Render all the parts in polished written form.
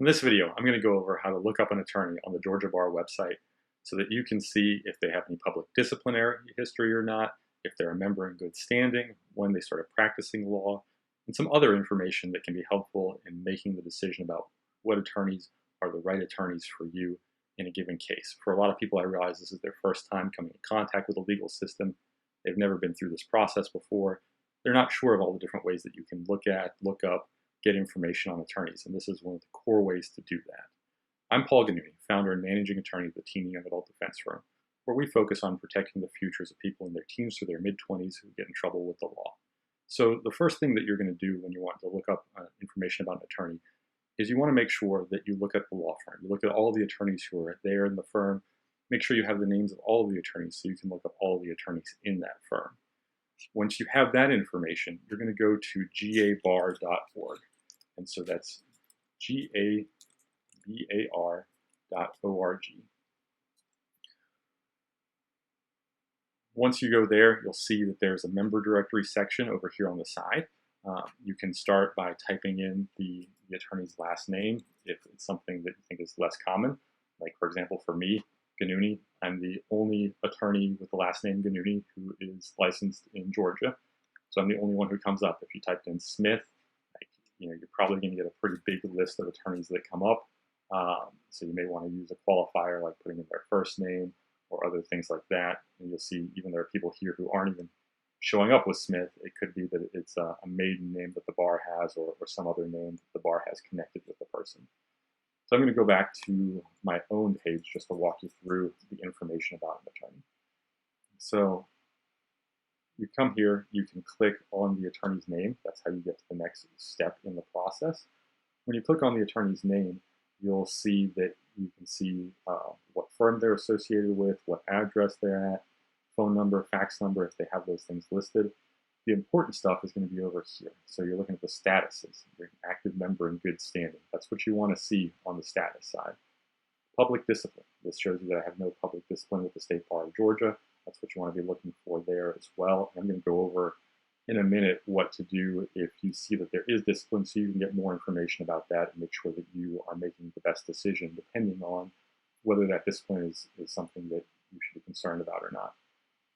In this video, I'm going to go over how to look up an attorney on the Georgia Bar website so that you can see if they have any public disciplinary history or not, if they're a member in good standing, when they started practicing law, and some other information that can be helpful in making the decision about what attorneys are the right attorneys for you in a given case. For a lot of people, I realize this is their first time coming in contact with the legal system. They've never been through this process before. They're not sure of all the different ways that you can look up, get information on attorneys, and this is one of the core ways to do that. I'm Paul Ghanouni, founder and managing attorney of the teen and young adult defense firm, where we focus on protecting the futures of people in their teens to their mid-20s who get in trouble with the law. So the first thing that you're going to do when you want to look up information about an attorney is you want to make sure that you look at the law firm. You look at all the attorneys who are there in the firm. Make sure you have the names of all of the attorneys so you can look up all of the attorneys in that firm. Once you have that information, you're going to go to gabar.org. And so that's gabar.org. Once you go there, you'll see that there's a member directory section over here on the side. You can start by typing in the attorney's last name if it's something that you think is less common. Like, for example, for me, Ghanouni, I'm the only attorney with the last name Ghanouni who is licensed in Georgia. So I'm the only one who comes up. If you typed in Smith, you're probably going to get a pretty big list of attorneys that come up. So you may want to use a qualifier like putting in their first name or other things like that. And you'll see even there are people here who aren't even showing up with Smith. It could be that it's a maiden name that the bar has or some other name that the bar has connected with the person. So I'm going to go back to my own page just to walk you through the information about an attorney. So you come here, you can click on the attorney's name. That's how you get to the next step in the process. When you click on the attorney's name, you'll see that you can see what firm they're associated with, what address they're at, phone number, fax number, if they have those things listed. The important stuff is going to be over here. So you're looking at the statuses. You're an active member in good standing. That's what you want to see on the status side. Public discipline. This shows you that I have no public discipline with the State Bar of Georgia. That's what you want to be looking for there as well. I'm going to go over in a minute what to do if you see that there is discipline so you can get more information about that and make sure that you are making the best decision depending on whether that discipline is something that you should be concerned about or not.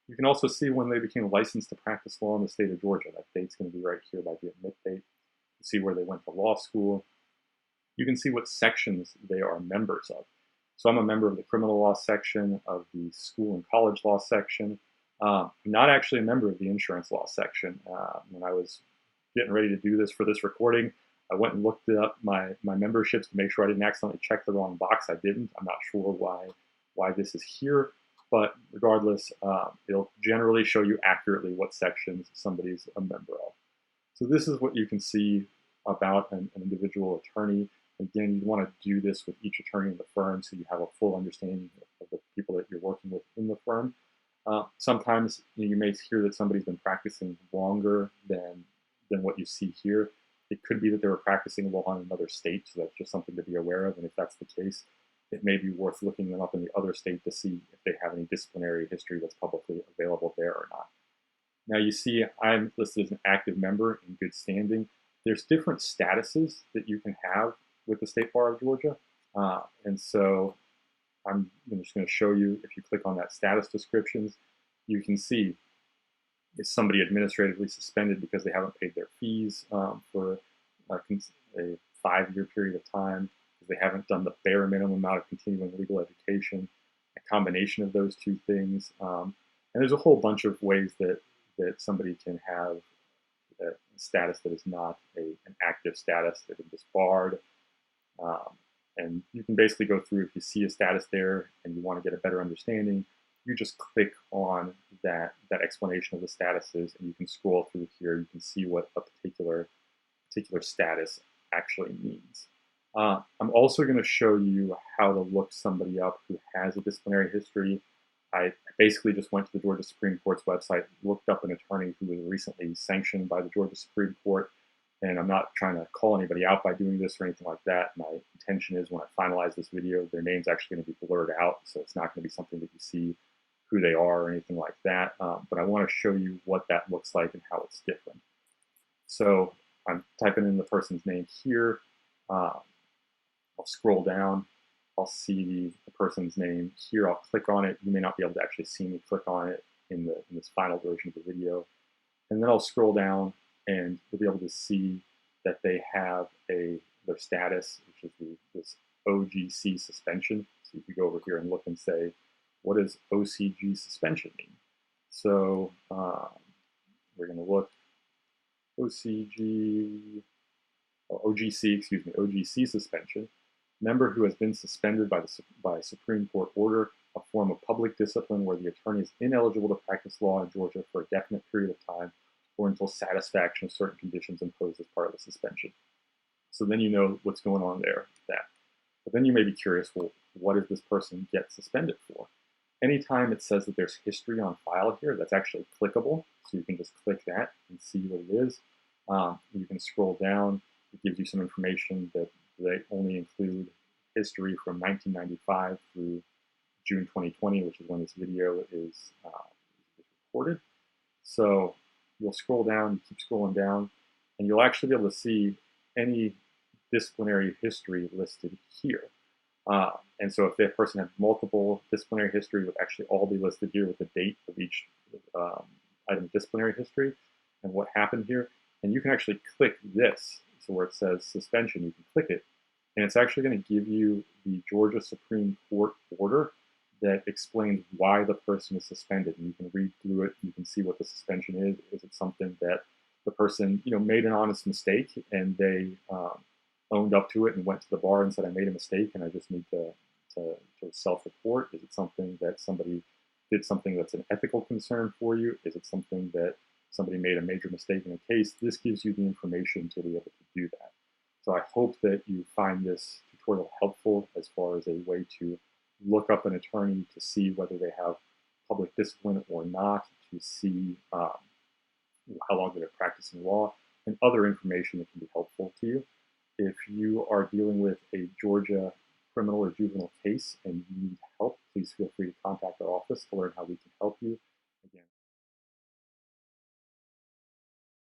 You can also see when they became licensed to practice law in the state of Georgia. That date's going to be right here by the admit date. You see where they went to law school. You can see what sections they are members of. So I'm a member of the criminal law section, of the school and college law section. I'm not actually a member of the insurance law section. When I was getting ready to do this for this recording, I went and looked up my memberships to make sure I didn't accidentally check the wrong box. I didn't. I'm not sure why this is here. But regardless, it'll generally show you accurately what sections somebody's a member of. So this is what you can see about an individual attorney. Again, you want to do this with each attorney in the firm so you have a full understanding of the people that you're working with in the firm. Sometimes you may hear that somebody's been practicing longer than what you see here. It could be that they were practicing law in another state, so that's just something to be aware of. And if that's the case, it may be worth looking them up in the other state to see if they have any disciplinary history that's publicly available there or not. Now you see I'm listed as an active member in good standing. There's different statuses that you can have with the State Bar of Georgia. And so I'm just going to show you, if you click on that status descriptions, you can see is somebody administratively suspended because they haven't paid their fees for a 5-year period of time, they haven't done the bare minimum amount of continuing legal education, a combination of those two things. And there's a whole bunch of ways that somebody can have a status that is not an active status, that is disbarred. And you can basically go through, if you see a status there and you want to get a better understanding, you just click on that explanation of the statuses and you can scroll through here. You can see what a particular status actually means. I'm also going to show you how to look somebody up who has a disciplinary history. I basically just went to the Georgia Supreme Court's website, looked up an attorney who was recently sanctioned by the Georgia Supreme Court, and I'm not trying to call anybody out by doing this or anything like that. My intention is when I finalize this video, their name's actually going to be blurred out, so it's not going to be something that you see who they are or anything like that, but I want to show you what that looks like and how it's different. So I'm typing in the person's name here. I'll scroll down, I'll see the person's name here, I'll click on it. You may not be able to actually see me click on it in this final version of the video. And then I'll scroll down and you'll be able to see that they have their status, which is this OGC suspension. So you can go over here and look and say, what does OCG suspension mean? So we're going to look OGC suspension. Member who has been suspended by Supreme Court order, a form of public discipline where the attorney is ineligible to practice law in Georgia for a definite period of time or until satisfaction of certain conditions imposed as part of the suspension. So then you know what's going on there. But then you may be curious, well, what does this person get suspended for? Anytime it says that there's history on file here, that's actually clickable. So you can just click that and see what it is. You can scroll down. It gives you some information that they only include history from 1995 through June 2020, which is when this video is recorded. So you'll scroll down, you keep scrolling down, and you'll actually be able to see any disciplinary history listed here. And so if that person had multiple disciplinary history, it would actually all be listed here with the date of each item of disciplinary history and what happened here. And you can actually click this. So where it says suspension, you can click it. And it's actually going to give you the Georgia Supreme Court order that explains why the person is suspended. And you can read through it. You can see what the suspension is. Is it something that the person, made an honest mistake and they owned up to it and went to the bar and said, I made a mistake and I just need to self-report? Is it something that somebody did something that's an ethical concern for you? Is it something that somebody made a major mistake in a case? This gives you the information to be able to do that. So I hope that you find this tutorial helpful as far as a way to look up an attorney to see whether they have public discipline or not, to see how long they're practicing law, and other information that can be helpful to you. If you are dealing with a Georgia criminal or juvenile case and you need help, please feel free to contact our office to learn how we can